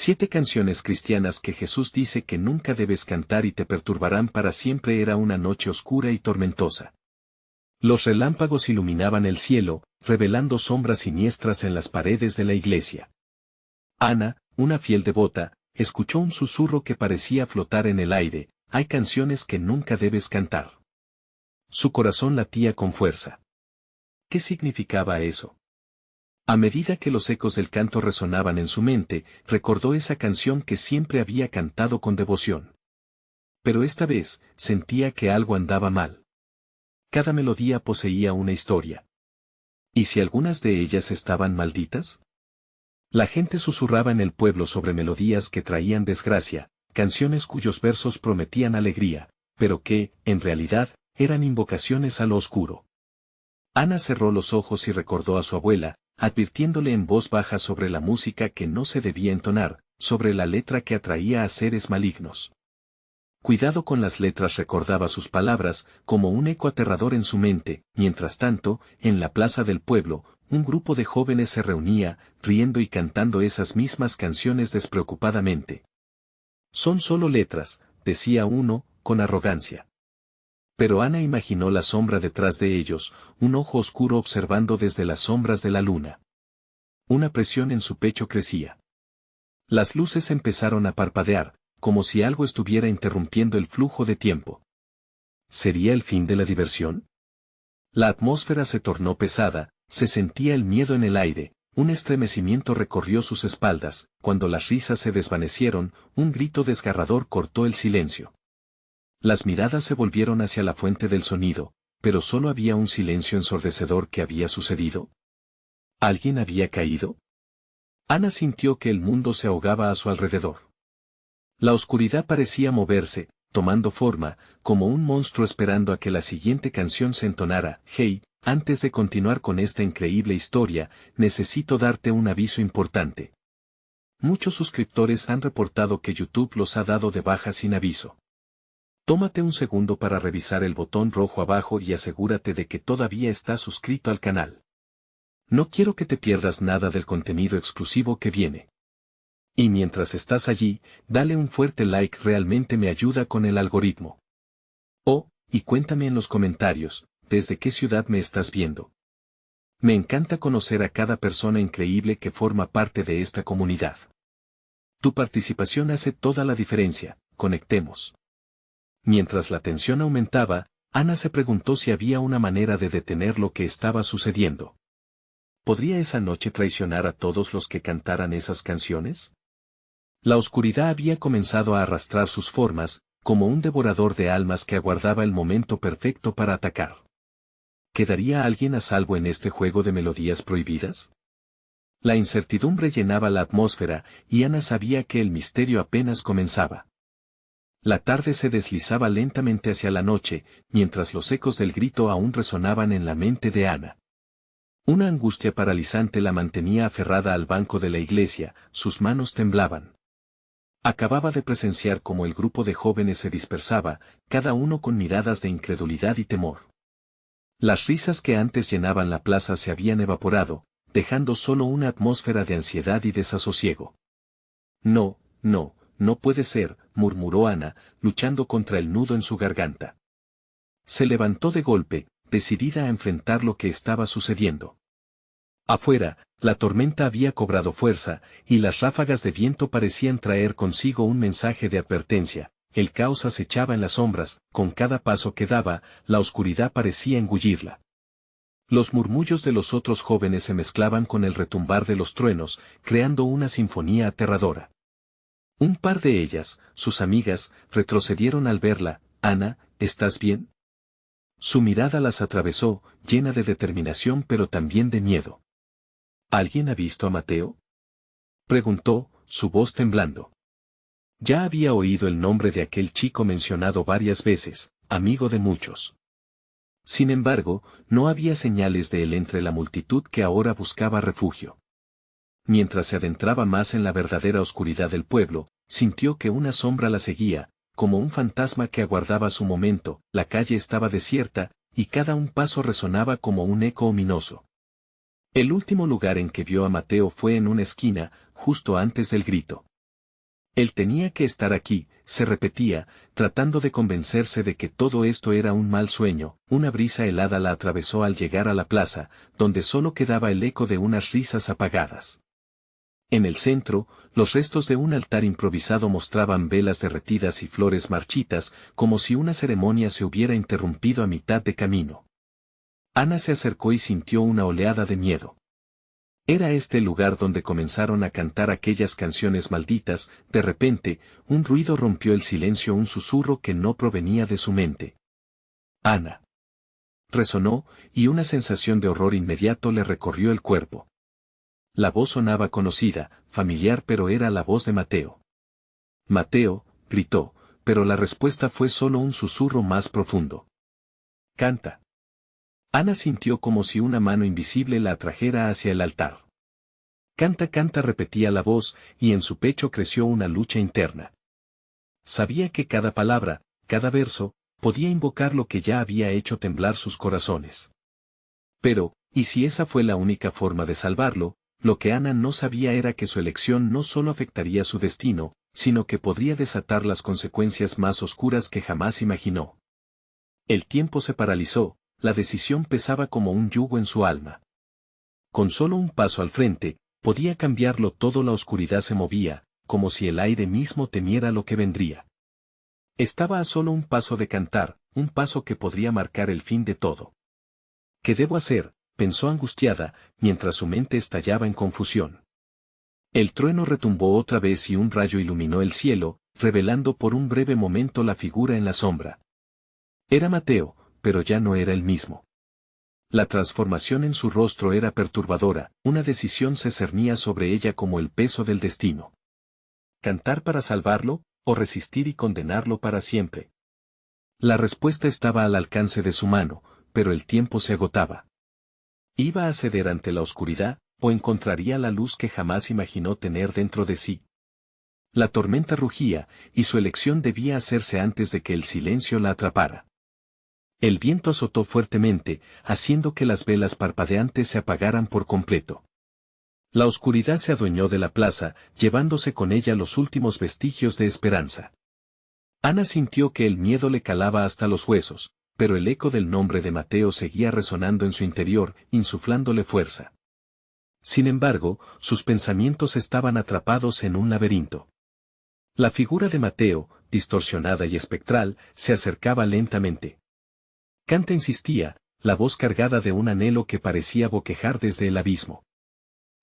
7 canciones cristianas que Jesús dice que nunca debes cantar y te perturbarán para siempre. Era una noche oscura y tormentosa. Los relámpagos iluminaban el cielo, revelando sombras siniestras en las paredes de la iglesia. Ana, una fiel devota, escuchó un susurro que parecía flotar en el aire: hay canciones que nunca debes cantar. Su corazón latía con fuerza. ¿Qué significaba eso? A medida que los ecos del canto resonaban en su mente, recordó esa canción que siempre había cantado con devoción. Pero esta vez, sentía que algo andaba mal. Cada melodía poseía una historia. ¿Y si algunas de ellas estaban malditas? La gente susurraba en el pueblo sobre melodías que traían desgracia, canciones cuyos versos prometían alegría, pero que, en realidad, eran invocaciones a lo oscuro. Ana cerró los ojos y recordó a su abuela, advirtiéndole en voz baja sobre la música que no se debía entonar, sobre la letra que atraía a seres malignos. Cuidado con las letras, recordaba sus palabras, como un eco aterrador en su mente. Mientras tanto, en la plaza del pueblo, un grupo de jóvenes se reunía, riendo y cantando esas mismas canciones despreocupadamente. Son solo letras, decía uno, con arrogancia. Pero Ana imaginó la sombra detrás de ellos, un ojo oscuro observando desde las sombras de la luna. Una presión en su pecho crecía. Las luces empezaron a parpadear, como si algo estuviera interrumpiendo el flujo de tiempo. ¿Sería el fin de la diversión? La atmósfera se tornó pesada, se sentía el miedo en el aire, un estremecimiento recorrió sus espaldas. Cuando las risas se desvanecieron, un grito desgarrador cortó el silencio. Las miradas se volvieron hacia la fuente del sonido, pero solo había un silencio ensordecedor. ¿Qué había sucedido? ¿Alguien había caído? Ana sintió que el mundo se ahogaba a su alrededor. La oscuridad parecía moverse, tomando forma, como un monstruo esperando a que la siguiente canción se entonara. Hey, antes de continuar con esta increíble historia, necesito darte un aviso importante. Muchos suscriptores han reportado que YouTube los ha dado de baja sin aviso. Tómate un segundo para revisar el botón rojo abajo y asegúrate de que todavía estás suscrito al canal. No quiero que te pierdas nada del contenido exclusivo que viene. Y mientras estás allí, dale un fuerte like, realmente me ayuda con el algoritmo. Oh, y cuéntame en los comentarios, ¿desde qué ciudad me estás viendo? Me encanta conocer a cada persona increíble que forma parte de esta comunidad. Tu participación hace toda la diferencia. Conectemos. Mientras la tensión aumentaba, Ana se preguntó si había una manera de detener lo que estaba sucediendo. ¿Podría esa noche traicionar a todos los que cantaran esas canciones? La oscuridad había comenzado a arrastrar sus formas, como un devorador de almas que aguardaba el momento perfecto para atacar. ¿Quedaría alguien a salvo en este juego de melodías prohibidas? La incertidumbre llenaba la atmósfera, y Ana sabía que el misterio apenas comenzaba. La tarde se deslizaba lentamente hacia la noche, mientras los ecos del grito aún resonaban en la mente de Ana. Una angustia paralizante la mantenía aferrada al banco de la iglesia, sus manos temblaban. Acababa de presenciar cómo el grupo de jóvenes se dispersaba, cada uno con miradas de incredulidad y temor. Las risas que antes llenaban la plaza se habían evaporado, dejando solo una atmósfera de ansiedad y desasosiego. No, no, no puede ser, murmuró Ana, luchando contra el nudo en su garganta. Se levantó de golpe, decidida a enfrentar lo que estaba sucediendo. Afuera, la tormenta había cobrado fuerza, y las ráfagas de viento parecían traer consigo un mensaje de advertencia. El caos acechaba en las sombras, con cada paso que daba, la oscuridad parecía engullirla. Los murmullos de los otros jóvenes se mezclaban con el retumbar de los truenos, creando una sinfonía aterradora. Un par de ellas, sus amigas, retrocedieron al verla. Ana, ¿estás bien? Su mirada las atravesó, llena de determinación pero también de miedo. ¿Alguien ha visto a Mateo? Preguntó, su voz temblando. Ya había oído el nombre de aquel chico mencionado varias veces, amigo de muchos. Sin embargo, no había señales de él entre la multitud que ahora buscaba refugio. Mientras se adentraba más en la verdadera oscuridad del pueblo, sintió que una sombra la seguía, como un fantasma que aguardaba su momento. La calle estaba desierta, y cada un paso resonaba como un eco ominoso. El último lugar en que vio a Mateo fue en una esquina, justo antes del grito. Él tenía que estar aquí, se repetía, tratando de convencerse de que todo esto era un mal sueño. Una brisa helada la atravesó al llegar a la plaza, donde solo quedaba el eco de unas risas apagadas. En el centro, los restos de un altar improvisado mostraban velas derretidas y flores marchitas, como si una ceremonia se hubiera interrumpido a mitad de camino. Ana se acercó y sintió una oleada de miedo. Era este el lugar donde comenzaron a cantar aquellas canciones malditas. De repente, un ruido rompió el silencio, un susurro que no provenía de su mente. Ana. Resonó, y una sensación de horror inmediato le recorrió el cuerpo. La voz sonaba conocida, familiar, pero era la voz de Mateo. Mateo, gritó, pero la respuesta fue solo un susurro más profundo. Canta. Ana sintió como si una mano invisible la atrajera hacia el altar. Canta, canta, repetía la voz, y en su pecho creció una lucha interna. Sabía que cada palabra, cada verso, podía invocar lo que ya había hecho temblar sus corazones. Pero, ¿y si esa fue la única forma de salvarlo? Lo que Ana no sabía era que su elección no solo afectaría su destino, sino que podría desatar las consecuencias más oscuras que jamás imaginó. El tiempo se paralizó, la decisión pesaba como un yugo en su alma. Con solo un paso al frente, podía cambiarlo todo. La oscuridad se movía, como si el aire mismo temiera lo que vendría. Estaba a solo un paso de cantar, un paso que podría marcar el fin de todo. ¿Qué debo hacer?, pensó angustiada, mientras su mente estallaba en confusión. El trueno retumbó otra vez y un rayo iluminó el cielo, revelando por un breve momento la figura en la sombra. Era Mateo, pero ya no era el mismo. La transformación en su rostro era perturbadora, una decisión se cernía sobre ella como el peso del destino. ¿Cantar para salvarlo, o resistir y condenarlo para siempre? La respuesta estaba al alcance de su mano, pero el tiempo se agotaba. ¿Iba a ceder ante la oscuridad, o encontraría la luz que jamás imaginó tener dentro de sí? La tormenta rugía, y su elección debía hacerse antes de que el silencio la atrapara. El viento azotó fuertemente, haciendo que las velas parpadeantes se apagaran por completo. La oscuridad se adueñó de la plaza, llevándose con ella los últimos vestigios de esperanza. Ana sintió que el miedo le calaba hasta los huesos, pero el eco del nombre de Mateo seguía resonando en su interior, insuflándole fuerza. Sin embargo, sus pensamientos estaban atrapados en un laberinto. La figura de Mateo, distorsionada y espectral, se acercaba lentamente. Canta, insistía, la voz cargada de un anhelo que parecía boquejar desde el abismo.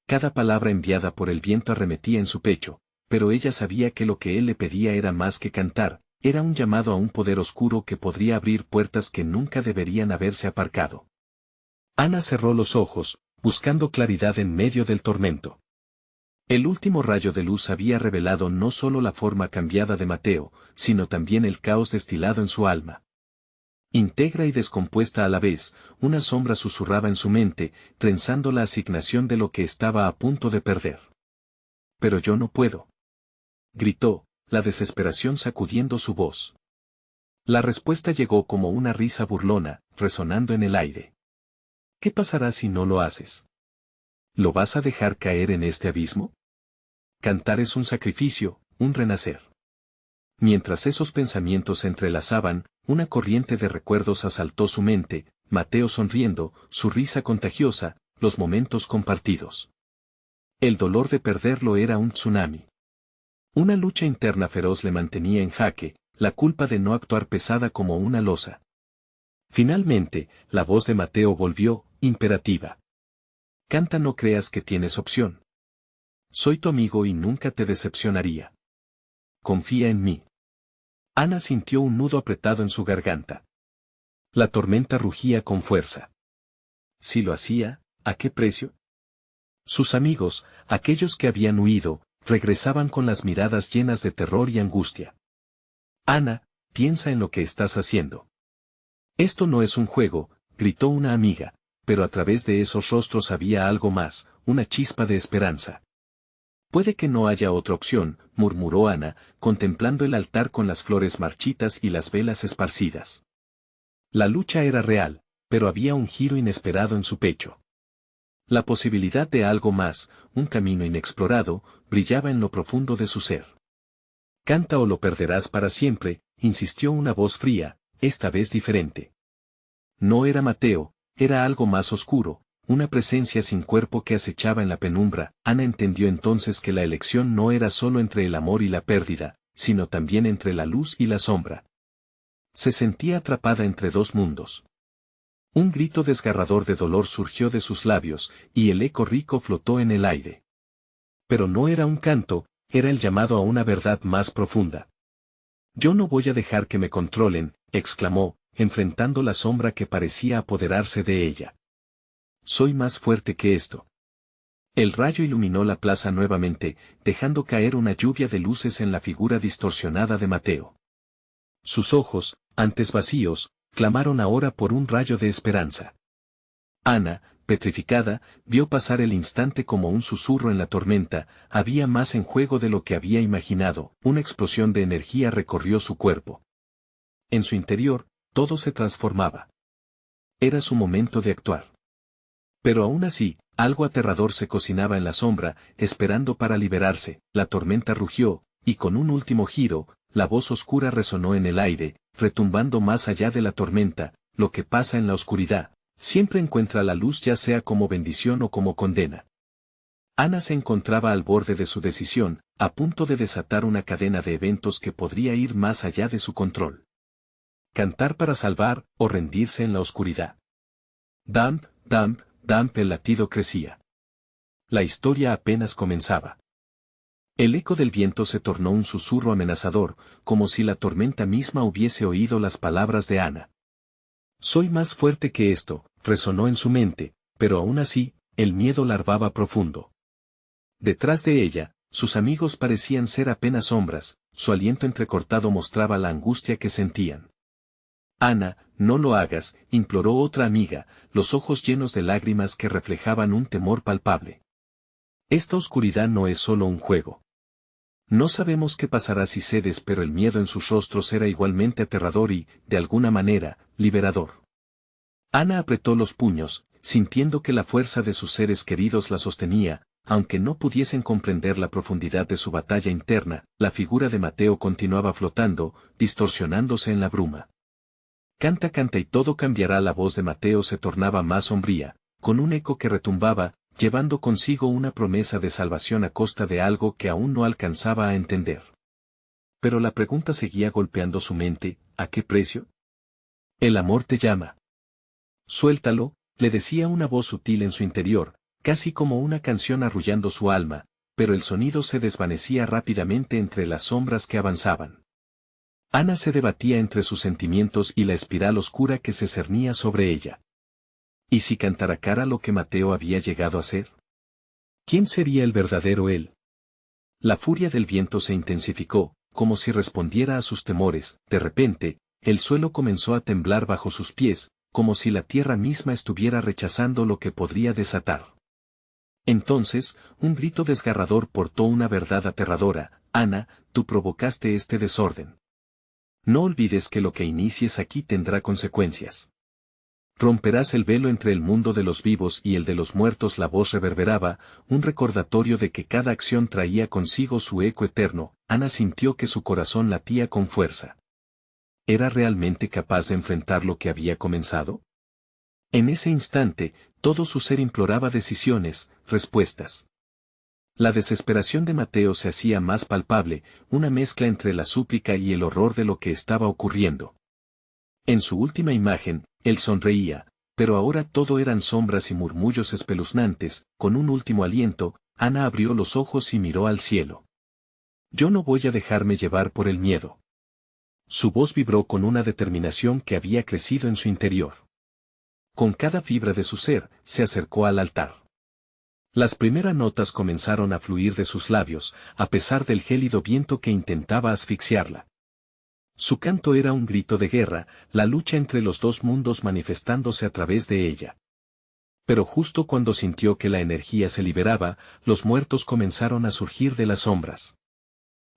Cada palabra enviada por el viento arremetía en su pecho, pero ella sabía que lo que él le pedía era más que cantar, era un llamado a un poder oscuro que podría abrir puertas que nunca deberían haberse aparcado. Ana cerró los ojos, buscando claridad en medio del tormento. El último rayo de luz había revelado no solo la forma cambiada de Mateo, sino también el caos destilado en su alma. Íntegra y descompuesta a la vez, una sombra susurraba en su mente, trenzando la asignación de lo que estaba a punto de perder. «Pero yo no puedo», gritó, la desesperación sacudiendo su voz. La respuesta llegó como una risa burlona, resonando en el aire. «¿Qué pasará si no lo haces? ¿Lo vas a dejar caer en este abismo? Cantar es un sacrificio, un renacer». Mientras esos pensamientos se entrelazaban, una corriente de recuerdos asaltó su mente, Mateo sonriendo, su risa contagiosa, los momentos compartidos. El dolor de perderlo era un tsunami. Una lucha interna feroz le mantenía en jaque, la culpa de no actuar pesada como una losa. Finalmente, la voz de Mateo volvió, imperativa. «Canta, no creas que tienes opción. Soy tu amigo y nunca te decepcionaría. Confía en mí». Ana sintió un nudo apretado en su garganta. La tormenta rugía con fuerza. Si lo hacía, ¿a qué precio? Sus amigos, aquellos que habían huido, regresaban con las miradas llenas de terror y angustia. «Ana, piensa en lo que estás haciendo. Esto no es un juego», gritó una amiga, pero a través de esos rostros había algo más, una chispa de esperanza. «Puede que no haya otra opción», murmuró Ana, contemplando el altar con las flores marchitas y las velas esparcidas. La lucha era real, pero había un giro inesperado en su pecho. La posibilidad de algo más, un camino inexplorado, brillaba en lo profundo de su ser. Canta o lo perderás para siempre, insistió una voz fría, esta vez diferente. No era Mateo, era algo más oscuro, una presencia sin cuerpo que acechaba en la penumbra. Ana entendió entonces que la elección no era solo entre el amor y la pérdida, sino también entre la luz y la sombra. Se sentía atrapada entre dos mundos. Un grito desgarrador de dolor surgió de sus labios, y el eco rico flotó en el aire. Pero no era un canto, era el llamado a una verdad más profunda. Yo no voy a dejar que me controlen, exclamó, enfrentando la sombra que parecía apoderarse de ella. Soy más fuerte que esto. El rayo iluminó la plaza nuevamente, dejando caer una lluvia de luces en la figura distorsionada de Mateo. Sus ojos, antes vacíos, clamaron ahora por un rayo de esperanza. Ana, petrificada, vio pasar el instante como un susurro en la tormenta. Había más en juego de lo que había imaginado. Una explosión de energía recorrió su cuerpo. En su interior, todo se transformaba. Era su momento de actuar. Pero aún así, algo aterrador se cocinaba en la sombra, esperando para liberarse. La tormenta rugió, y con un último giro, la voz oscura resonó en el aire, retumbando más allá de la tormenta. Lo que pasa en la oscuridad siempre encuentra la luz, ya sea como bendición o como condena. Ana se encontraba al borde de su decisión, a punto de desatar una cadena de eventos que podría ir más allá de su control. Cantar para salvar, o rendirse en la oscuridad. Damp, damp, damp, el latido crecía. La historia apenas comenzaba. El eco del viento se tornó un susurro amenazador, como si la tormenta misma hubiese oído las palabras de Ana. Soy más fuerte que esto, resonó en su mente, pero aún así, el miedo larvaba profundo. Detrás de ella, sus amigos parecían ser apenas sombras, su aliento entrecortado mostraba la angustia que sentían. Ana, no lo hagas, imploró otra amiga, los ojos llenos de lágrimas que reflejaban un temor palpable. Esta oscuridad no es solo un juego. No sabemos qué pasará si cedes, pero el miedo en sus rostros era igualmente aterrador y, de alguna manera, liberador. Ana apretó los puños, sintiendo que la fuerza de sus seres queridos la sostenía, aunque no pudiesen comprender la profundidad de su batalla interna. La figura de Mateo continuaba flotando, distorsionándose en la bruma. Canta, canta y todo cambiará. La voz de Mateo se tornaba más sombría, con un eco que retumbaba, llevando consigo una promesa de salvación a costa de algo que aún no alcanzaba a entender. Pero la pregunta seguía golpeando su mente, ¿a qué precio? El amor te llama. Suéltalo, le decía una voz sutil en su interior, casi como una canción arrullando su alma, pero el sonido se desvanecía rápidamente entre las sombras que avanzaban. Ana se debatía entre sus sentimientos y la espiral oscura que se cernía sobre ella. ¿Y si cantara cara lo que Mateo había llegado a ser? ¿Quién sería el verdadero él? La furia del viento se intensificó, como si respondiera a sus temores. De repente, el suelo comenzó a temblar bajo sus pies, como si la tierra misma estuviera rechazando lo que podría desatar. Entonces, un grito desgarrador portó una verdad aterradora: Ana, tú provocaste este desorden. No olvides que lo que inicies aquí tendrá consecuencias. Romperás el velo entre el mundo de los vivos y el de los muertos. La voz reverberaba, un recordatorio de que cada acción traía consigo su eco eterno. Ana sintió que su corazón latía con fuerza. ¿Era realmente capaz de enfrentar lo que había comenzado? En ese instante, todo su ser imploraba decisiones, respuestas. La desesperación de Mateo se hacía más palpable, una mezcla entre la súplica y el horror de lo que estaba ocurriendo. En su última imagen, él sonreía, pero ahora todo eran sombras y murmullos espeluznantes. Con un último aliento, Ana abrió los ojos y miró al cielo. Yo no voy a dejarme llevar por el miedo. Su voz vibró con una determinación que había crecido en su interior. Con cada fibra de su ser, se acercó al altar. Las primeras notas comenzaron a fluir de sus labios, a pesar del gélido viento que intentaba asfixiarla. Su canto era un grito de guerra, la lucha entre los dos mundos manifestándose a través de ella. Pero justo cuando sintió que la energía se liberaba, los muertos comenzaron a surgir de las sombras.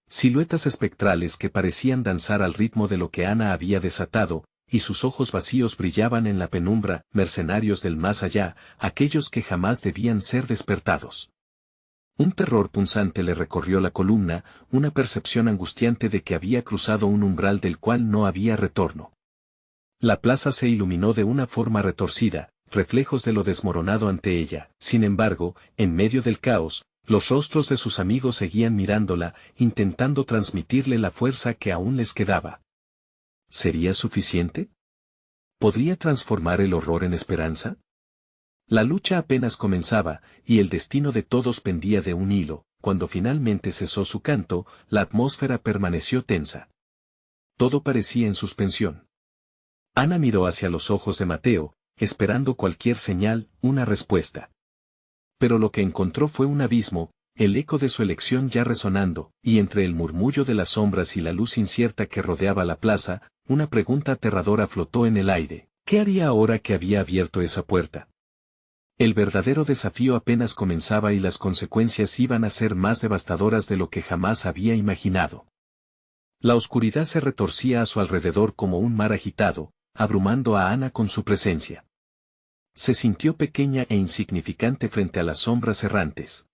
Siluetas espectrales que parecían danzar al ritmo de lo que Ana había desatado, y sus ojos vacíos brillaban en la penumbra. Mercenarios del más allá, aquellos que jamás debían ser despertados. Un terror punzante le recorrió la columna, una percepción angustiante de que había cruzado un umbral del cual no había retorno. La plaza se iluminó de una forma retorcida, reflejos de lo desmoronado ante ella. Sin embargo, en medio del caos, los rostros de sus amigos seguían mirándola, intentando transmitirle la fuerza que aún les quedaba. ¿Sería suficiente? ¿Podría transformar el horror en esperanza? La lucha apenas comenzaba, y el destino de todos pendía de un hilo. Cuando finalmente cesó su canto, la atmósfera permaneció tensa. Todo parecía en suspensión. Ana miró hacia los ojos de Mateo, esperando cualquier señal, una respuesta. Pero lo que encontró fue un abismo, el eco de su elección ya resonando, y entre el murmullo de las sombras y la luz incierta que rodeaba la plaza, una pregunta aterradora flotó en el aire. ¿Qué haría ahora que había abierto esa puerta? El verdadero desafío apenas comenzaba y las consecuencias iban a ser más devastadoras de lo que jamás había imaginado. La oscuridad se retorcía a su alrededor como un mar agitado, abrumando a Ana con su presencia. Se sintió pequeña e insignificante frente a las sombras errantes.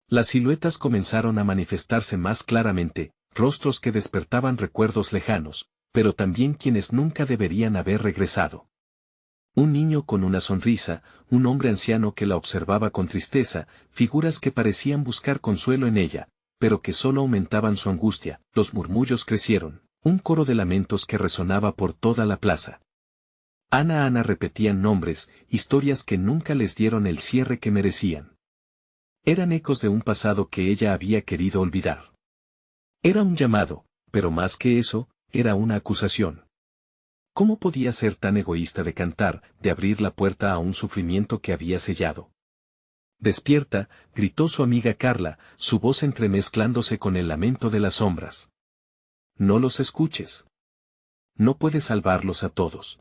Las siluetas comenzaron a manifestarse más claramente, rostros que despertaban recuerdos lejanos, pero también quienes nunca deberían haber regresado. Un niño con una sonrisa, un hombre anciano que la observaba con tristeza, figuras que parecían buscar consuelo en ella, pero que solo aumentaban su angustia. Los murmullos crecieron, un coro de lamentos que resonaba por toda la plaza. Ana repetían nombres, historias que nunca les dieron el cierre que merecían. Eran ecos de un pasado que ella había querido olvidar. Era un llamado, pero más que eso, era una acusación. ¿Cómo podía ser tan egoísta de cantar, de abrir la puerta a un sufrimiento que había sellado? Despierta, gritó su amiga Carla, su voz entremezclándose con el lamento de las sombras. No los escuches. No puedes salvarlos a todos.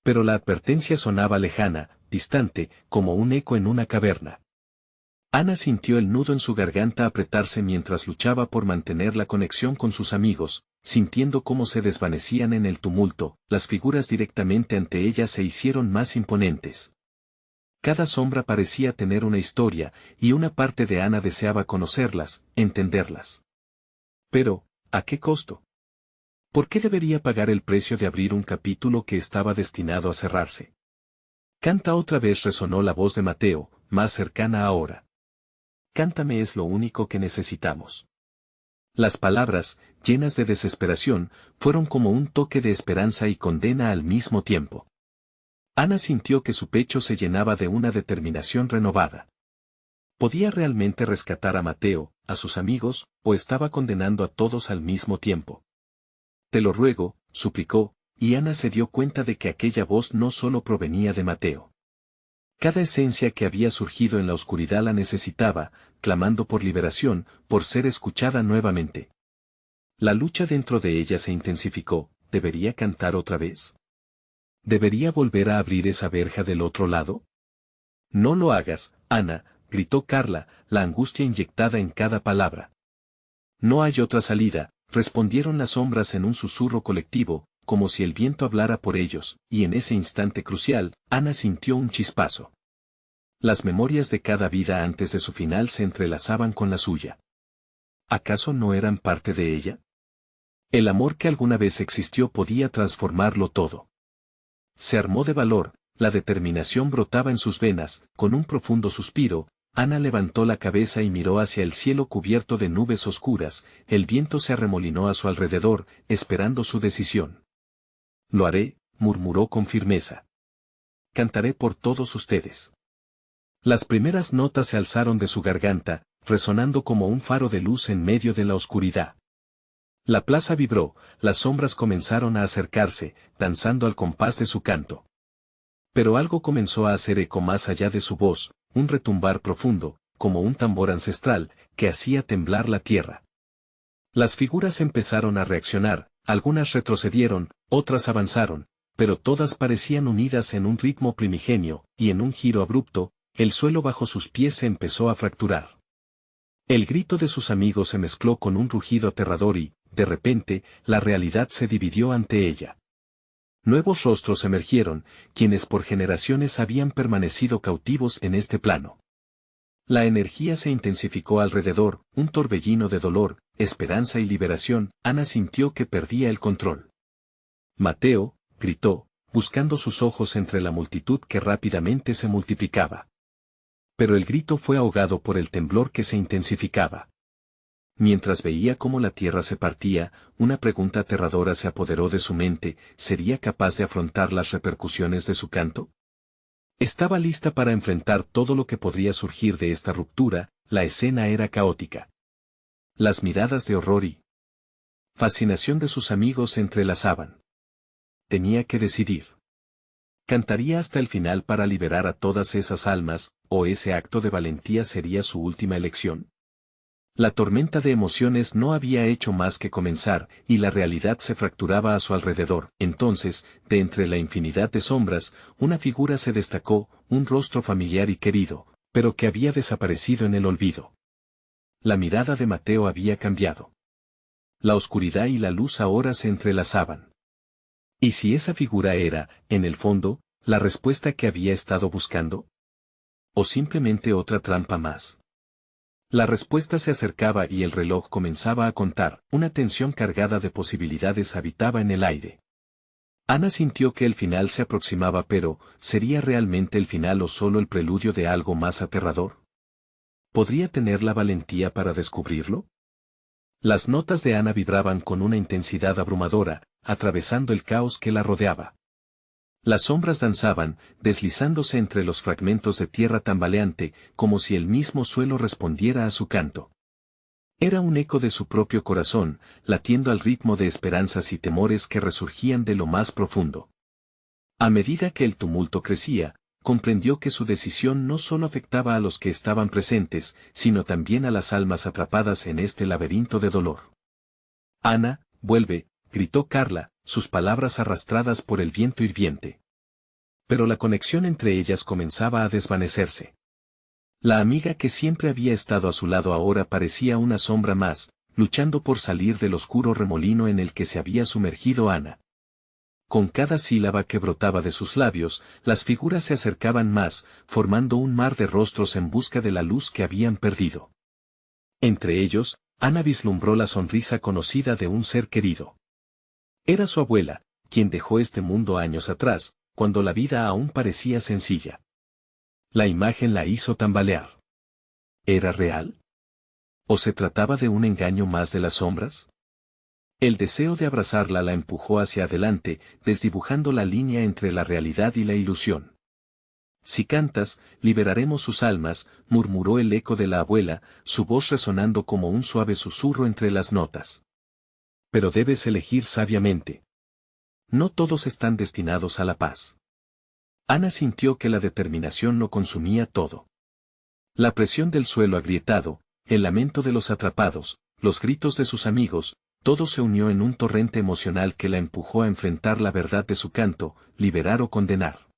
Pero la advertencia sonaba lejana, distante, como un eco en una caverna. Ana sintió el nudo en su garganta apretarse mientras luchaba por mantener la conexión con sus amigos, sintiendo cómo se desvanecían en el tumulto. Las figuras directamente ante ella se hicieron más imponentes. Cada sombra parecía tener una historia, y una parte de Ana deseaba conocerlas, entenderlas. Pero, ¿a qué costo? ¿Por qué debería pagar el precio de abrir un capítulo que estaba destinado a cerrarse? Canta otra vez, resonó la voz de Mateo, más cercana ahora. Cántame, es lo único que necesitamos. Las palabras, llenas de desesperación, fueron como un toque de esperanza y condena al mismo tiempo. Ana sintió que su pecho se llenaba de una determinación renovada. ¿Podía realmente rescatar a Mateo, a sus amigos, o estaba condenando a todos al mismo tiempo? Te lo ruego, suplicó, y Ana se dio cuenta de que aquella voz no solo provenía de Mateo. Cada esencia que había surgido en la oscuridad la necesitaba, clamando por liberación, por ser escuchada nuevamente. La lucha dentro de ella se intensificó. ¿Debería cantar otra vez? ¿Debería volver a abrir esa verja del otro lado? No lo hagas, Ana, gritó Carla, la angustia inyectada en cada palabra. No hay otra salida, respondieron las sombras en un susurro colectivo, como si el viento hablara por ellos, y en ese instante crucial, Ana sintió un chispazo. Las memorias de cada vida antes de su final se entrelazaban con la suya. ¿Acaso no eran parte de ella? El amor que alguna vez existió podía transformarlo todo. Se armó de valor, la determinación brotaba en sus venas. Con un profundo suspiro, Ana levantó la cabeza y miró hacia el cielo cubierto de nubes oscuras. El viento se arremolinó a su alrededor, esperando su decisión. Lo haré, murmuró con firmeza. Cantaré por todos ustedes. Las primeras notas se alzaron de su garganta, resonando como un faro de luz en medio de la oscuridad. La plaza vibró, las sombras comenzaron a acercarse, danzando al compás de su canto. Pero algo comenzó a hacer eco más allá de su voz, un retumbar profundo, como un tambor ancestral, que hacía temblar la tierra. Las figuras empezaron a reaccionar, algunas retrocedieron, otras avanzaron, pero todas parecían unidas en un ritmo primigenio, y en un giro abrupto, el suelo bajo sus pies se empezó a fracturar. El grito de sus amigos se mezcló con un rugido aterrador y, de repente, la realidad se dividió ante ella. Nuevos rostros emergieron, quienes por generaciones habían permanecido cautivos en este plano. La energía se intensificó alrededor, un torbellino de dolor, esperanza y liberación. Ana sintió que perdía el control. Mateo, gritó, buscando sus ojos entre la multitud que rápidamente se multiplicaba. Pero el grito fue ahogado por el temblor que se intensificaba. Mientras veía cómo la tierra se partía, una pregunta aterradora se apoderó de su mente: ¿sería capaz de afrontar las repercusiones de su canto? Estaba lista para enfrentar todo lo que podría surgir de esta ruptura. La escena era caótica. Las miradas de horror y fascinación de sus amigos se entrelazaban. Tenía que decidir. ¿Cantaría hasta el final para liberar a todas esas almas, o ese acto de valentía sería su última elección? La tormenta de emociones no había hecho más que comenzar, y la realidad se fracturaba a su alrededor. Entonces, de entre la infinidad de sombras, una figura se destacó, un rostro familiar y querido, pero que había desaparecido en el olvido. La mirada de Mateo había cambiado. La oscuridad y la luz ahora se entrelazaban. ¿Y si esa figura era, en el fondo, la respuesta que había estado buscando? ¿O simplemente otra trampa más? La respuesta se acercaba y el reloj comenzaba a contar. Una tensión cargada de posibilidades habitaba en el aire. Ana sintió que el final se aproximaba, pero ¿sería realmente el final o solo el preludio de algo más aterrador? ¿Podría tener la valentía para descubrirlo? Las notas de Ana vibraban con una intensidad abrumadora, atravesando el caos que la rodeaba. Las sombras danzaban, deslizándose entre los fragmentos de tierra tambaleante, como si el mismo suelo respondiera a su canto. Era un eco de su propio corazón, latiendo al ritmo de esperanzas y temores que resurgían de lo más profundo. A medida que el tumulto crecía, comprendió que su decisión no solo afectaba a los que estaban presentes, sino también a las almas atrapadas en este laberinto de dolor. «Ana, vuelve», gritó Carla, sus palabras arrastradas por el viento hirviente. Pero la conexión entre ellas comenzaba a desvanecerse. La amiga que siempre había estado a su lado ahora parecía una sombra más, luchando por salir del oscuro remolino en el que se había sumergido Ana. Con cada sílaba que brotaba de sus labios, las figuras se acercaban más, formando un mar de rostros en busca de la luz que habían perdido. Entre ellos, Ana vislumbró la sonrisa conocida de un ser querido. Era su abuela, quien dejó este mundo años atrás, cuando la vida aún parecía sencilla. La imagen la hizo tambalear. ¿Era real? ¿O se trataba de un engaño más de las sombras? El deseo de abrazarla la empujó hacia adelante, desdibujando la línea entre la realidad y la ilusión. «Si cantas, liberaremos sus almas», murmuró el eco de la abuela, su voz resonando como un suave susurro entre las notas. «Pero debes elegir sabiamente. No todos están destinados a la paz». Ana sintió que la determinación lo consumía todo. La presión del suelo agrietado, el lamento de los atrapados, los gritos de sus amigos, todo se unió en un torrente emocional que la empujó a enfrentar la verdad de su canto: liberar o condenar.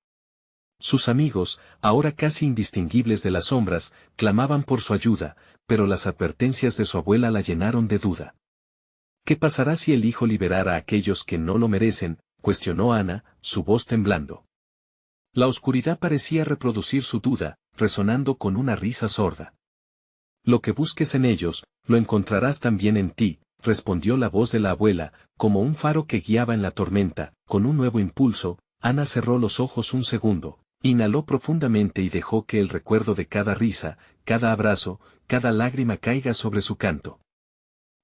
Sus amigos, ahora casi indistinguibles de las sombras, clamaban por su ayuda, pero las advertencias de su abuela la llenaron de duda. «¿Qué pasará si elijo liberar a aquellos que no lo merecen?», cuestionó Ana, su voz temblando. La oscuridad parecía reproducir su duda, resonando con una risa sorda. «Lo que busques en ellos, lo encontrarás también en ti», respondió la voz de la abuela, como un faro que guiaba en la tormenta. Con un nuevo impulso, Ana cerró los ojos un segundo, inhaló profundamente y dejó que el recuerdo de cada risa, cada abrazo, cada lágrima caiga sobre su canto.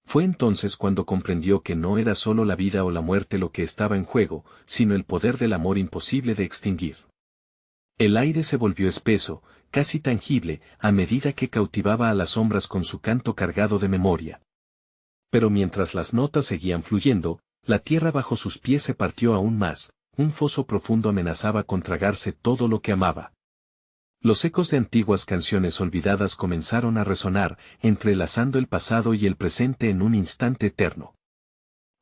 Fue entonces cuando comprendió que no era solo la vida o la muerte lo que estaba en juego, sino el poder del amor imposible de extinguir. El aire se volvió espeso, casi tangible, a medida que cautivaba a las sombras con su canto cargado de memoria. Pero mientras las notas seguían fluyendo, la tierra bajo sus pies se partió aún más, un foso profundo amenazaba con tragarse todo lo que amaba. Los ecos de antiguas canciones olvidadas comenzaron a resonar, entrelazando el pasado y el presente en un instante eterno.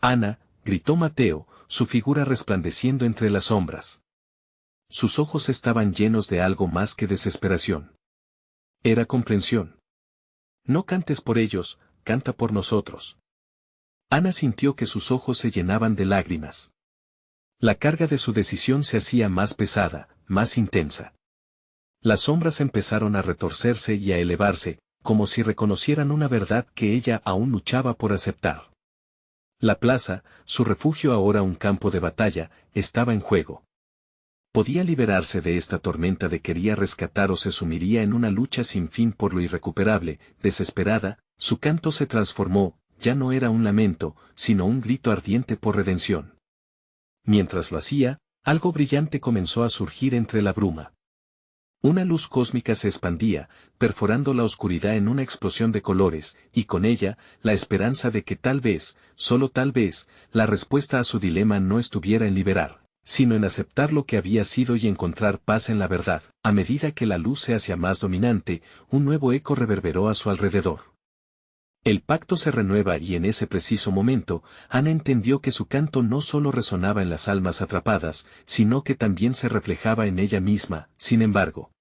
«Ana», gritó Mateo, su figura resplandeciendo entre las sombras. Sus ojos estaban llenos de algo más que desesperación. Era comprensión. «No cantes por ellos, canta por nosotros». Ana sintió que sus ojos se llenaban de lágrimas. La carga de su decisión se hacía más pesada, más intensa. Las sombras empezaron a retorcerse y a elevarse, como si reconocieran una verdad que ella aún luchaba por aceptar. La plaza, su refugio ahora un campo de batalla, estaba en juego. Podía liberarse de esta tormenta de quería rescatar o se sumiría en una lucha sin fin por lo irrecuperable. Desesperada, su canto se transformó, ya no era un lamento, sino un grito ardiente por redención. Mientras lo hacía, algo brillante comenzó a surgir entre la bruma. Una luz cósmica se expandía, perforando la oscuridad en una explosión de colores, y con ella, la esperanza de que tal vez, solo tal vez, la respuesta a su dilema no estuviera en liberar, sino en aceptar lo que había sido y encontrar paz en la verdad. A medida que la luz se hacía más dominante, un nuevo eco reverberó a su alrededor. El pacto se renueva y en ese preciso momento, Ana entendió que su canto no solo resonaba en las almas atrapadas, sino que también se reflejaba en ella misma. Sin embargo,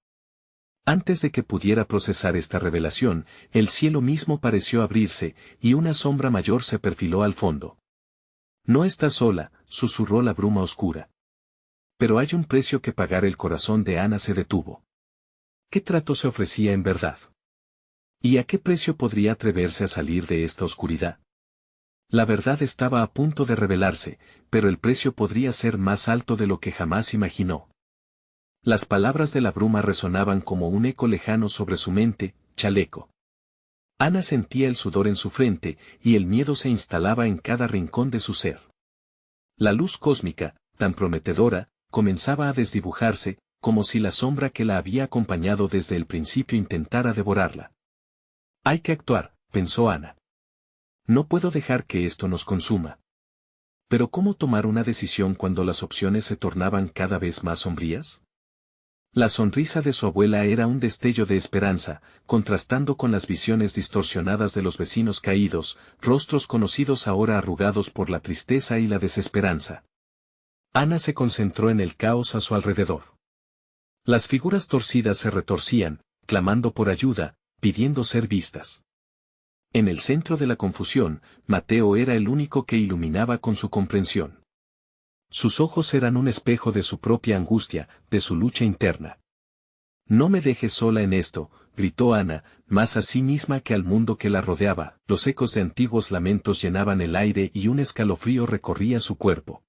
antes de que pudiera procesar esta revelación, el cielo mismo pareció abrirse, y una sombra mayor se perfiló al fondo. No estás sola, susurró la bruma oscura. Pero hay un precio que pagar. El corazón de Ana se detuvo. ¿Qué trato se ofrecía en verdad? ¿Y a qué precio podría atreverse a salir de esta oscuridad? La verdad estaba a punto de revelarse, pero el precio podría ser más alto de lo que jamás imaginó. Las palabras de la bruma resonaban como un eco lejano sobre su mente. Chaleco. Ana sentía el sudor en su frente, y el miedo se instalaba en cada rincón de su ser. La luz cósmica, tan prometedora, comenzaba a desdibujarse, como si la sombra que la había acompañado desde el principio intentara devorarla. Hay que actuar, pensó Ana. No puedo dejar que esto nos consuma. Pero ¿cómo tomar una decisión cuando las opciones se tornaban cada vez más sombrías? La sonrisa de su abuela era un destello de esperanza, contrastando con las visiones distorsionadas de los vecinos caídos, rostros conocidos ahora arrugados por la tristeza y la desesperanza. Ana se concentró en el caos a su alrededor. Las figuras torcidas se retorcían, clamando por ayuda, pidiendo ser vistas. En el centro de la confusión, Mateo era el único que iluminaba con su comprensión. Sus ojos eran un espejo de su propia angustia, de su lucha interna. No me dejes sola en esto, gritó Ana, más a sí misma que al mundo que la rodeaba. Los ecos de antiguos lamentos llenaban el aire y un escalofrío recorría su cuerpo.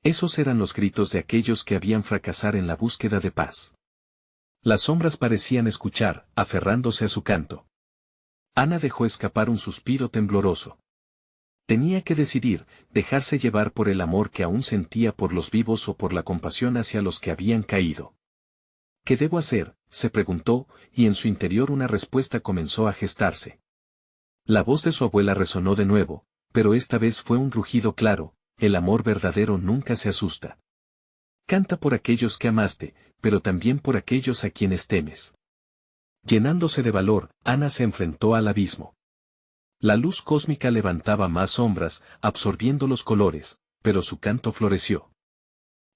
Esos eran los gritos de aquellos que habían fracasado en la búsqueda de paz. Las sombras parecían escuchar, aferrándose a su canto. Ana dejó escapar un suspiro tembloroso. Tenía que decidir, dejarse llevar por el amor que aún sentía por los vivos o por la compasión hacia los que habían caído. ¿Qué debo hacer?, se preguntó, y en su interior una respuesta comenzó a gestarse. La voz de su abuela resonó de nuevo, pero esta vez fue un rugido claro: el amor verdadero nunca se asusta. Canta por aquellos que amaste, pero también por aquellos a quienes temes. Llenándose de valor, Ana se enfrentó al abismo. La luz cósmica levantaba más sombras, absorbiendo los colores, pero su canto floreció.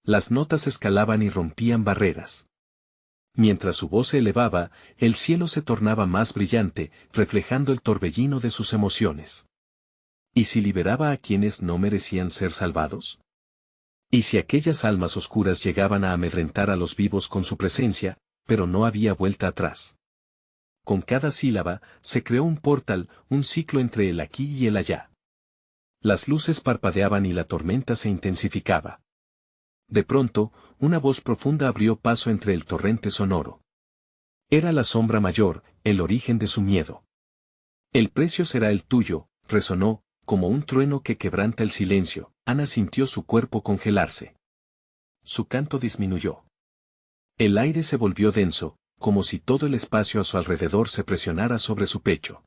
Las notas escalaban y rompían barreras. Mientras su voz se elevaba, el cielo se tornaba más brillante, reflejando el torbellino de sus emociones. ¿Y si liberaba a quienes no merecían ser salvados? ¿Y si aquellas almas oscuras llegaban a amedrentar a los vivos con su presencia, pero no había vuelta atrás? Con cada sílaba, se creó un portal, un ciclo entre el aquí y el allá. Las luces parpadeaban y la tormenta se intensificaba. De pronto, una voz profunda abrió paso entre el torrente sonoro. Era la sombra mayor, el origen de su miedo. El precio será el tuyo, resonó, como un trueno que quebranta el silencio. Ana sintió su cuerpo congelarse. Su canto disminuyó. El aire se volvió denso, como si todo el espacio a su alrededor se presionara sobre su pecho.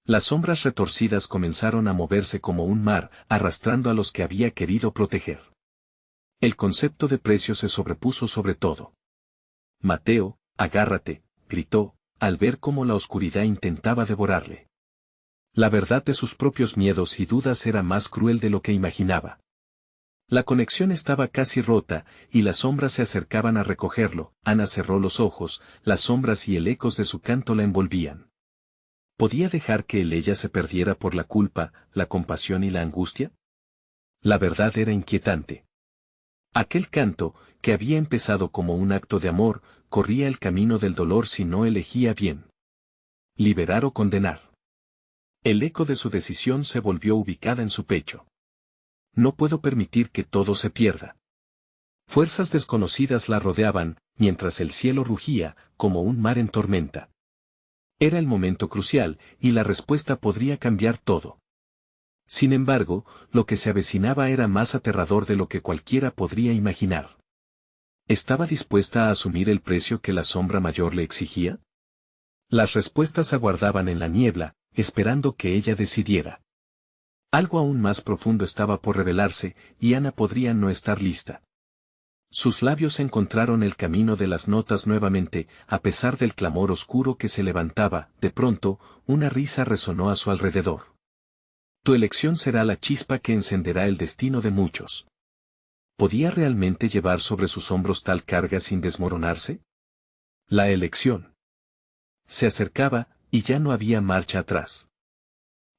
Las sombras retorcidas comenzaron a moverse como un mar, arrastrando a los que había querido proteger. El concepto de precio se sobrepuso sobre todo. Mateo, agárrate, gritó, al ver cómo la oscuridad intentaba devorarle. La verdad de sus propios miedos y dudas era más cruel de lo que imaginaba. La conexión estaba casi rota, y las sombras se acercaban a recogerlo. Ana cerró los ojos, las sombras y el ecos de su canto la envolvían. ¿Podía dejar que ella se perdiera por la culpa, la compasión y la angustia? La verdad era inquietante. Aquel canto, que había empezado como un acto de amor, corría el camino del dolor si no elegía bien. Liberar o condenar. El eco de su decisión se volvió ubicada en su pecho. No puedo permitir que todo se pierda. Fuerzas desconocidas la rodeaban, mientras el cielo rugía, como un mar en tormenta. Era el momento crucial, y la respuesta podría cambiar todo. Sin embargo, lo que se avecinaba era más aterrador de lo que cualquiera podría imaginar. ¿Estaba dispuesta a asumir el precio que la sombra mayor le exigía? Las respuestas aguardaban en la niebla, esperando que ella decidiera. Algo aún más profundo estaba por revelarse, y Ana podría no estar lista. Sus labios encontraron el camino de las notas nuevamente, a pesar del clamor oscuro que se levantaba. De pronto, una risa resonó a su alrededor. Tu elección será la chispa que encenderá el destino de muchos. ¿Podía realmente llevar sobre sus hombros tal carga sin desmoronarse? La elección. Se acercaba, y ya no había marcha atrás.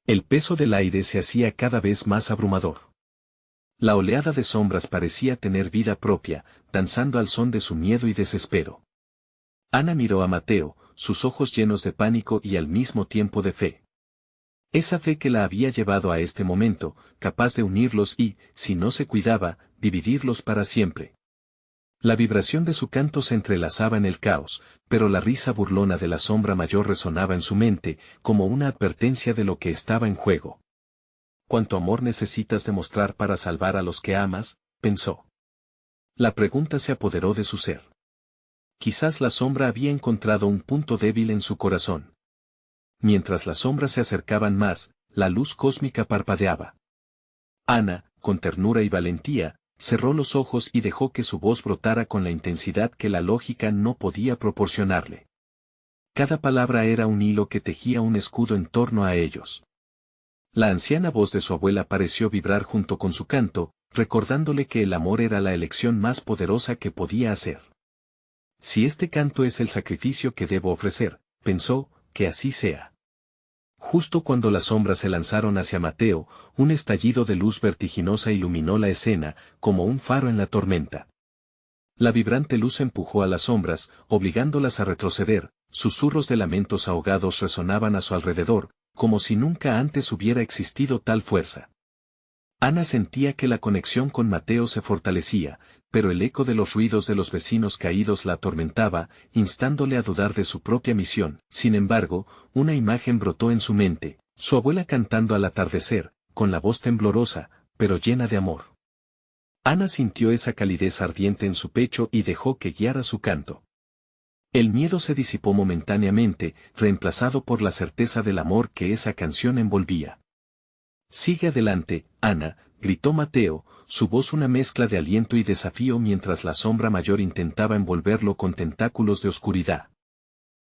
El peso del aire se hacía cada vez más abrumador. La oleada de sombras parecía tener vida propia, danzando al son de su miedo y desespero. Ana miró a Mateo, sus ojos llenos de pánico y al mismo tiempo de fe. Esa fe que la había llevado a este momento, capaz de unirlos y, si no se cuidaba, dividirlos para siempre. La vibración de su canto se entrelazaba en el caos, pero la risa burlona de la sombra mayor resonaba en su mente, como una advertencia de lo que estaba en juego. ¿Cuánto amor necesitas demostrar para salvar a los que amas?, pensó. La pregunta se apoderó de su ser. Quizás la sombra había encontrado un punto débil en su corazón. Mientras las sombras se acercaban más, la luz cósmica parpadeaba. Ana, con ternura y valentía, cerró los ojos y dejó que su voz brotara con la intensidad que la lógica no podía proporcionarle. Cada palabra era un hilo que tejía un escudo en torno a ellos. La anciana voz de su abuela pareció vibrar junto con su canto, recordándole que el amor era la elección más poderosa que podía hacer. Si este canto es el sacrificio que debo ofrecer, pensó, que así sea. Justo cuando las sombras se lanzaron hacia Mateo, un estallido de luz vertiginosa iluminó la escena, como un faro en la tormenta. La vibrante luz empujó a las sombras, obligándolas a retroceder, susurros de lamentos ahogados resonaban a su alrededor, como si nunca antes hubiera existido tal fuerza. Ana sentía que la conexión con Mateo se fortalecía, pero el eco de los ruidos de los vecinos caídos la atormentaba, instándole a dudar de su propia misión. Sin embargo, una imagen brotó en su mente, su abuela cantando al atardecer, con la voz temblorosa, pero llena de amor. Ana sintió esa calidez ardiente en su pecho y dejó que guiara su canto. El miedo se disipó momentáneamente, reemplazado por la certeza del amor que esa canción envolvía. Sigue adelante, Ana, gritó Mateo, su voz una mezcla de aliento y desafío mientras la sombra mayor intentaba envolverlo con tentáculos de oscuridad.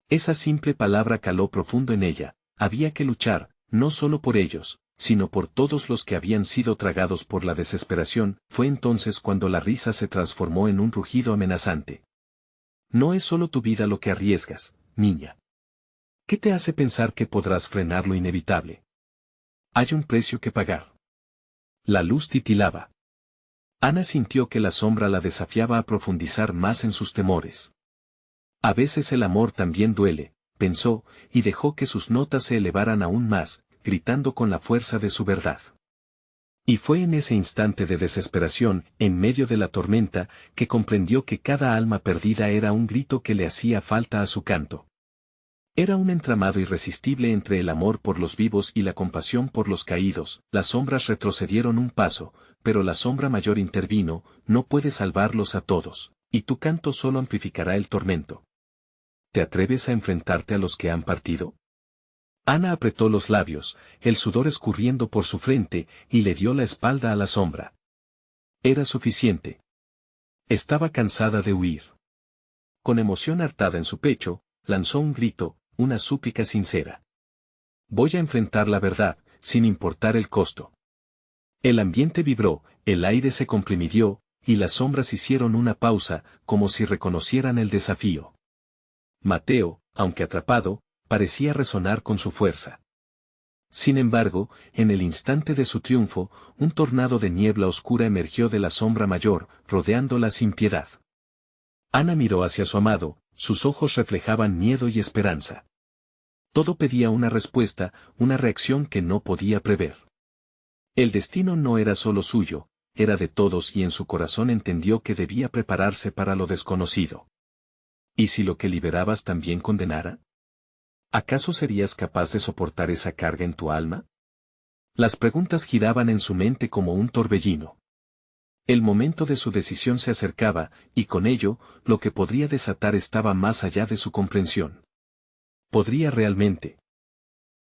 Esa simple palabra caló profundo en ella, había que luchar, no solo por ellos, sino por todos los que habían sido tragados por la desesperación. Fue entonces cuando la risa se transformó en un rugido amenazante. No es solo tu vida lo que arriesgas, niña. ¿Qué te hace pensar que podrás frenar lo inevitable? Hay un precio que pagar. La luz titilaba. Ana sintió que la sombra la desafiaba a profundizar más en sus temores. A veces el amor también duele, pensó, y dejó que sus notas se elevaran aún más, gritando con la fuerza de su verdad. Y fue en ese instante de desesperación, en medio de la tormenta, que comprendió que cada alma perdida era un grito que le hacía falta a su canto. Era un entramado irresistible entre el amor por los vivos y la compasión por los caídos. Las sombras retrocedieron un paso, pero la sombra mayor intervino, no puede salvarlos a todos, y tu canto solo amplificará el tormento. ¿Te atreves a enfrentarte a los que han partido? Ana apretó los labios, el sudor escurriendo por su frente, y le dio la espalda a la sombra. Era suficiente. Estaba cansada de huir. Con emoción hartada en su pecho, lanzó un grito, una súplica sincera. Voy a enfrentar la verdad, sin importar el costo. El ambiente vibró, el aire se comprimió, y las sombras hicieron una pausa, como si reconocieran el desafío. Mateo, aunque atrapado, parecía resonar con su fuerza. Sin embargo, en el instante de su triunfo, un tornado de niebla oscura emergió de la sombra mayor, rodeándola sin piedad. Ana miró hacia su amado, sus ojos reflejaban miedo y esperanza. Todo pedía una respuesta, una reacción que no podía prever. El destino no era solo suyo, era de todos y en su corazón entendió que debía prepararse para lo desconocido. ¿Y si lo que liberabas también condenara? ¿Acaso serías capaz de soportar esa carga en tu alma? Las preguntas giraban en su mente como un torbellino. El momento de su decisión se acercaba, y con ello, lo que podría desatar estaba más allá de su comprensión. ¿Podría realmente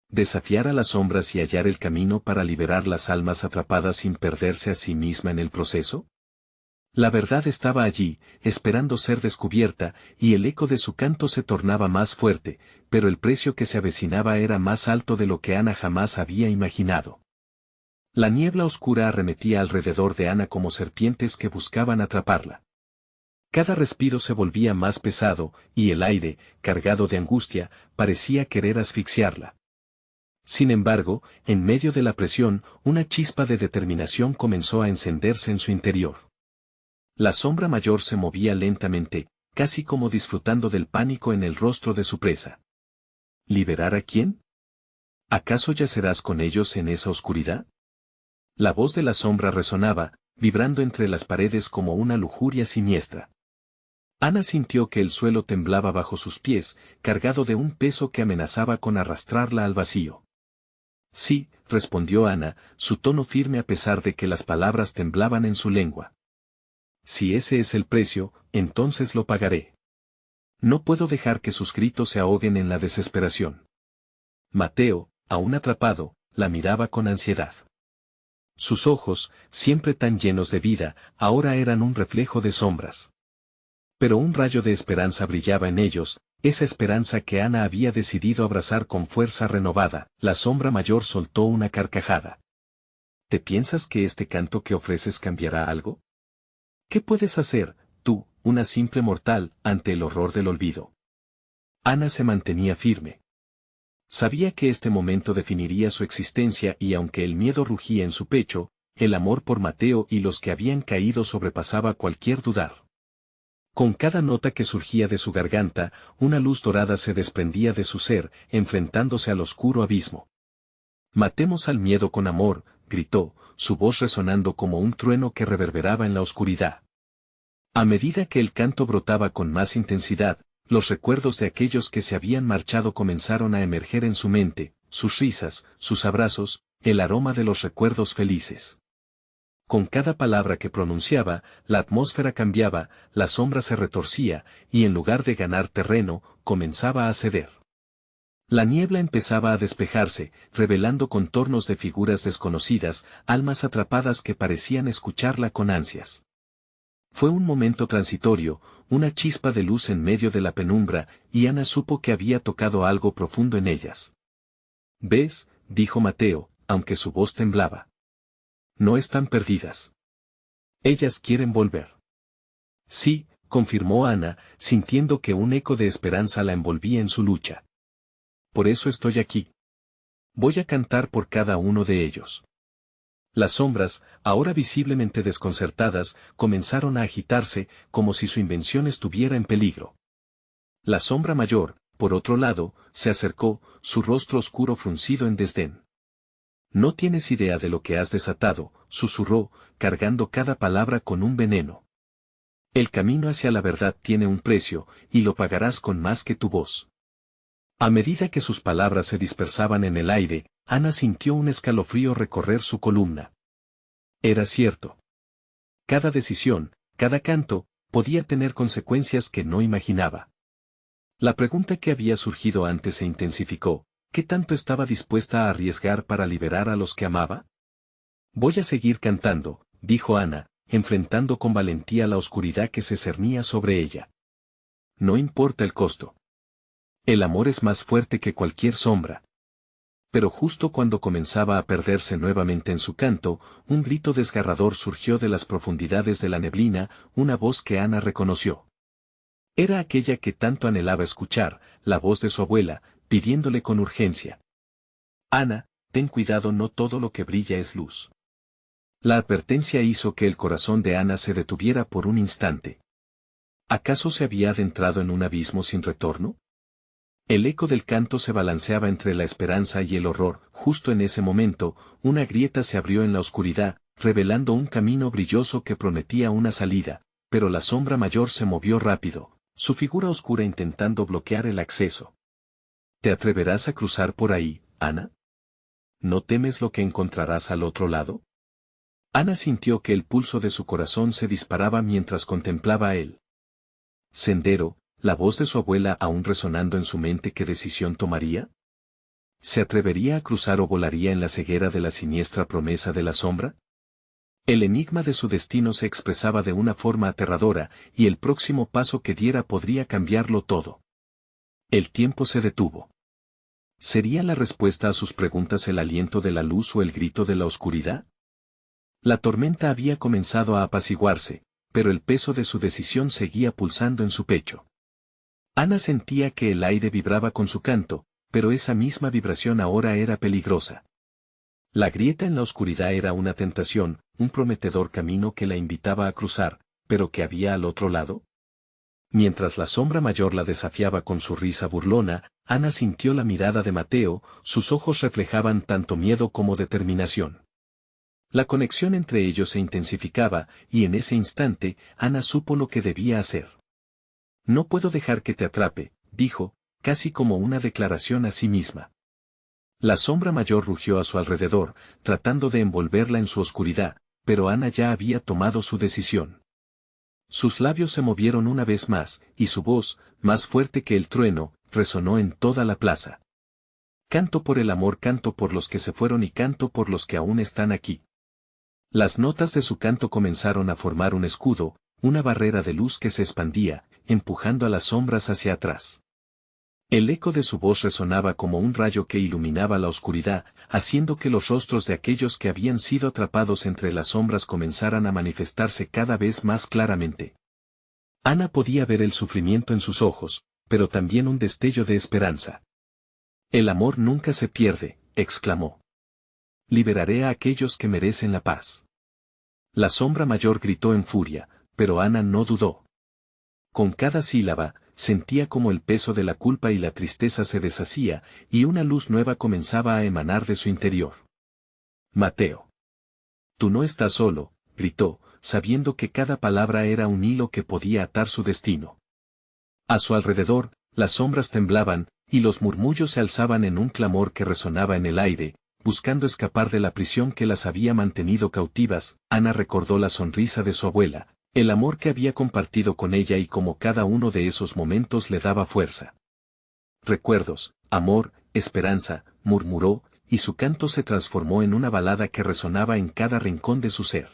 desafiar a las sombras y hallar el camino para liberar las almas atrapadas sin perderse a sí misma en el proceso? La verdad estaba allí, esperando ser descubierta, y el eco de su canto se tornaba más fuerte, pero el precio que se avecinaba era más alto de lo que Ana jamás había imaginado. La niebla oscura arremetía alrededor de Ana como serpientes que buscaban atraparla. Cada respiro se volvía más pesado, y el aire, cargado de angustia, parecía querer asfixiarla. Sin embargo, en medio de la presión, una chispa de determinación comenzó a encenderse en su interior. La sombra mayor se movía lentamente, casi como disfrutando del pánico en el rostro de su presa. ¿Liberar a quién? ¿Acaso yacerás con ellos en esa oscuridad? La voz de la sombra resonaba, vibrando entre las paredes como una lujuria siniestra. Ana sintió que el suelo temblaba bajo sus pies, cargado de un peso que amenazaba con arrastrarla al vacío. Sí, respondió Ana, su tono firme a pesar de que las palabras temblaban en su lengua. Si ese es el precio, entonces lo pagaré. No puedo dejar que sus gritos se ahoguen en la desesperación. Mateo, aún atrapado, la miraba con ansiedad. Sus ojos, siempre tan llenos de vida, ahora eran un reflejo de sombras. Pero un rayo de esperanza brillaba en ellos, esa esperanza que Ana había decidido abrazar con fuerza renovada. La sombra mayor soltó una carcajada. ¿Te piensas que este canto que ofreces cambiará algo? ¿Qué puedes hacer, tú, una simple mortal, ante el horror del olvido? Ana se mantenía firme. Sabía que este momento definiría su existencia y aunque el miedo rugía en su pecho, el amor por Mateo y los que habían caído sobrepasaba cualquier dudar. Con cada nota que surgía de su garganta, una luz dorada se desprendía de su ser, enfrentándose al oscuro abismo. Matemos al miedo con amor, gritó, su voz resonando como un trueno que reverberaba en la oscuridad. A medida que el canto brotaba con más intensidad, los recuerdos de aquellos que se habían marchado comenzaron a emerger en su mente, sus risas, sus abrazos, el aroma de los recuerdos felices. Con cada palabra que pronunciaba, la atmósfera cambiaba, la sombra se retorcía, y en lugar de ganar terreno, comenzaba a ceder. La niebla empezaba a despejarse, revelando contornos de figuras desconocidas, almas atrapadas que parecían escucharla con ansias. Fue un momento transitorio, una chispa de luz en medio de la penumbra, y Ana supo que había tocado algo profundo en ellas. «¿Ves?», dijo Mateo, aunque su voz temblaba. «No están perdidas. Ellas quieren volver». «Sí», confirmó Ana, sintiendo que un eco de esperanza la envolvía en su lucha. «Por eso estoy aquí. Voy a cantar por cada uno de ellos». Las sombras, ahora visiblemente desconcertadas, comenzaron a agitarse, como si su invención estuviera en peligro. La sombra mayor, por otro lado, se acercó, su rostro oscuro fruncido en desdén. «No tienes idea de lo que has desatado», susurró, cargando cada palabra con un veneno. «El camino hacia la verdad tiene un precio, y lo pagarás con más que tu voz». A medida que sus palabras se dispersaban en el aire, Ana sintió un escalofrío recorrer su columna. Era cierto. Cada decisión, cada canto, podía tener consecuencias que no imaginaba. La pregunta que había surgido antes se intensificó: ¿qué tanto estaba dispuesta a arriesgar para liberar a los que amaba? «Voy a seguir cantando», dijo Ana, enfrentando con valentía la oscuridad que se cernía sobre ella. «No importa el costo. El amor es más fuerte que cualquier sombra». Pero justo cuando comenzaba a perderse nuevamente en su canto, un grito desgarrador surgió de las profundidades de la neblina, una voz que Ana reconoció. Era aquella que tanto anhelaba escuchar, la voz de su abuela, pidiéndole con urgencia: «Ana, ten cuidado, no todo lo que brilla es luz. La advertencia hizo que el corazón de Ana se detuviera por un instante. ¿Acaso se había adentrado en un abismo sin retorno? El eco del canto se balanceaba entre la esperanza y el horror. Justo en ese momento, una grieta se abrió en la oscuridad, revelando un camino brilloso que prometía una salida, pero la sombra mayor se movió rápido, su figura oscura intentando bloquear el acceso. ¿Te atreverás a cruzar por ahí, Ana? ¿No temes lo que encontrarás al otro lado? Ana sintió que el pulso de su corazón se disparaba mientras contemplaba el sendero, la voz de su abuela aún resonando en su mente. ¿Qué decisión tomaría? ¿Se atrevería a cruzar o volaría en la ceguera de la siniestra promesa de la sombra? El enigma de su destino se expresaba de una forma aterradora, y el próximo paso que diera podría cambiarlo todo. El tiempo se detuvo. ¿Sería la respuesta a sus preguntas el aliento de la luz o el grito de la oscuridad? La tormenta había comenzado a apaciguarse, pero el peso de su decisión seguía pulsando en su pecho. Ana sentía que el aire vibraba con su canto, pero esa misma vibración ahora era peligrosa. La grieta en la oscuridad era una tentación, un prometedor camino que la invitaba a cruzar, pero ¿qué había al otro lado? Mientras la sombra mayor la desafiaba con su risa burlona, Ana sintió la mirada de Mateo, sus ojos reflejaban tanto miedo como determinación. La conexión entre ellos se intensificaba, y en ese instante, Ana supo lo que debía hacer. No puedo dejar que te atrape, dijo, casi como una declaración a sí misma. La sombra mayor rugió a su alrededor, tratando de envolverla en su oscuridad, pero Ana ya había tomado su decisión. Sus labios se movieron una vez más, y su voz, más fuerte que el trueno, resonó en toda la plaza. Canto por el amor, canto por los que se fueron y canto por los que aún están aquí. Las notas de su canto comenzaron a formar un escudo, una barrera de luz que se expandía, empujando a las sombras hacia atrás. El eco de su voz resonaba como un rayo que iluminaba la oscuridad, haciendo que los rostros de aquellos que habían sido atrapados entre las sombras comenzaran a manifestarse cada vez más claramente. Ana podía ver el sufrimiento en sus ojos, pero también un destello de esperanza. El amor nunca se pierde, exclamó. Liberaré a aquellos que merecen la paz. La sombra mayor gritó en furia, pero Ana no dudó. Con cada sílaba, sentía como el peso de la culpa y la tristeza se deshacía, y una luz nueva comenzaba a emanar de su interior. Mateo. Tú no estás solo, gritó, sabiendo que cada palabra era un hilo que podía atar su destino. A su alrededor, las sombras temblaban, y los murmullos se alzaban en un clamor que resonaba en el aire, buscando escapar de la prisión que las había mantenido cautivas. Ana recordó la sonrisa de su abuela, el amor que había compartido con ella y cómo cada uno de esos momentos le daba fuerza. Recuerdos, amor, esperanza, murmuró, y su canto se transformó en una balada que resonaba en cada rincón de su ser.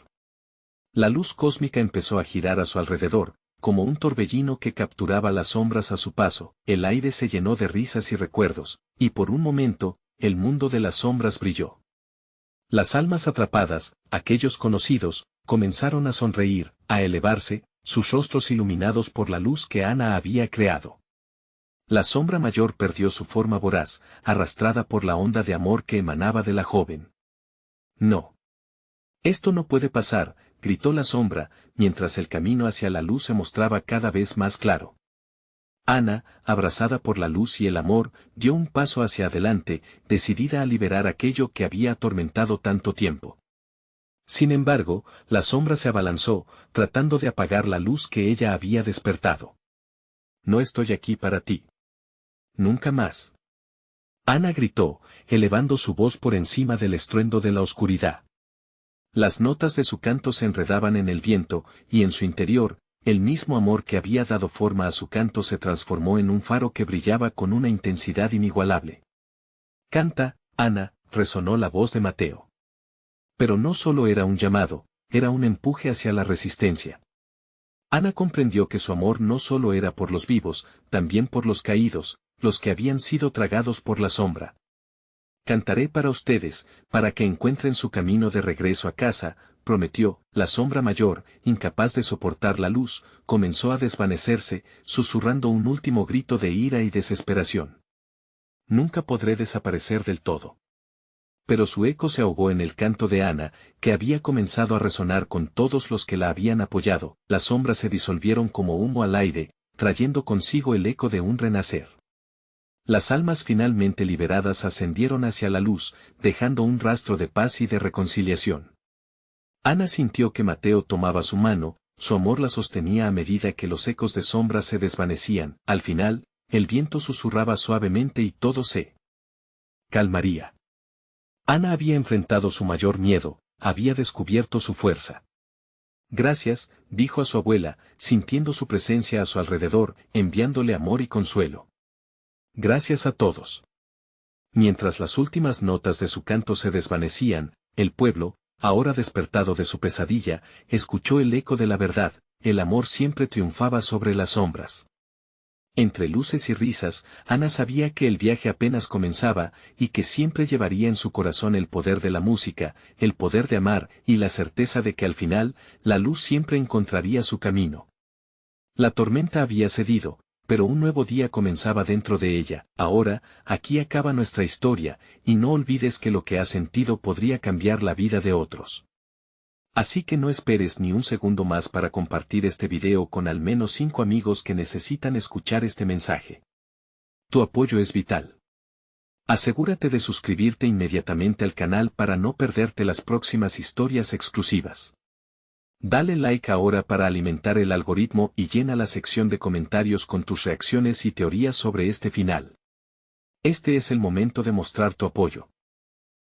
La luz cósmica empezó a girar a su alrededor, como un torbellino que capturaba las sombras a su paso. El aire se llenó de risas y recuerdos, y por un momento, el mundo de las sombras brilló. Las almas atrapadas, aquellos conocidos, comenzaron a sonreír, a elevarse, sus rostros iluminados por la luz que Ana había creado. La sombra mayor perdió su forma voraz, arrastrada por la onda de amor que emanaba de la joven. No. Esto no puede pasar, gritó la sombra, mientras el camino hacia la luz se mostraba cada vez más claro. Ana, abrazada por la luz y el amor, dio un paso hacia adelante, decidida a liberar aquello que había atormentado tanto tiempo. Sin embargo, la sombra se abalanzó, tratando de apagar la luz que ella había despertado. No estoy aquí para ti. Nunca más. Ana gritó, elevando su voz por encima del estruendo de la oscuridad. Las notas de su canto se enredaban en el viento, y en su interior, el mismo amor que había dado forma a su canto se transformó en un faro que brillaba con una intensidad inigualable. Canta, Ana, resonó la voz de Mateo. Pero no solo era un llamado, era un empuje hacia la resistencia. Ana comprendió que su amor no solo era por los vivos, también por los caídos, los que habían sido tragados por la sombra. Cantaré para ustedes, para que encuentren su camino de regreso a casa, prometió. La sombra mayor, incapaz de soportar la luz, comenzó a desvanecerse, susurrando un último grito de ira y desesperación. Nunca podré desaparecer del todo. pero su eco se ahogó en el canto de Ana, que había comenzado a resonar con todos los que la habían apoyado. Las sombras se disolvieron como humo al aire, trayendo consigo el eco de un renacer. Las almas finalmente liberadas ascendieron hacia la luz, dejando un rastro de paz y de reconciliación. Ana sintió que Mateo tomaba su mano, su amor la sostenía a medida que los ecos de sombras se desvanecían. Al final, el viento susurraba suavemente y todo se calmaría. Ana había enfrentado su mayor miedo, había descubierto su fuerza. Gracias, dijo a su abuela, sintiendo su presencia a su alrededor, enviándole amor y consuelo. Gracias a todos. Mientras las últimas notas de su canto se desvanecían, el pueblo, ahora despertado de su pesadilla, escuchó el eco de la verdad, el amor siempre triunfaba sobre las sombras. Entre luces y risas, Ana sabía que el viaje apenas comenzaba, y que siempre llevaría en su corazón el poder de la música, el poder de amar, y la certeza de que al final, la luz siempre encontraría su camino. La tormenta había cedido, pero un nuevo día comenzaba dentro de ella. Ahora, aquí acaba nuestra historia, y no olvides que lo que has sentido podría cambiar la vida de otros. Así que no esperes ni un segundo más para compartir este video con al menos 5 amigos que necesitan escuchar este mensaje. Tu apoyo es vital. Asegúrate de suscribirte inmediatamente al canal para no perderte las próximas historias exclusivas. Dale like ahora para alimentar el algoritmo y llena la sección de comentarios con tus reacciones y teorías sobre este final. Este es el momento de mostrar tu apoyo.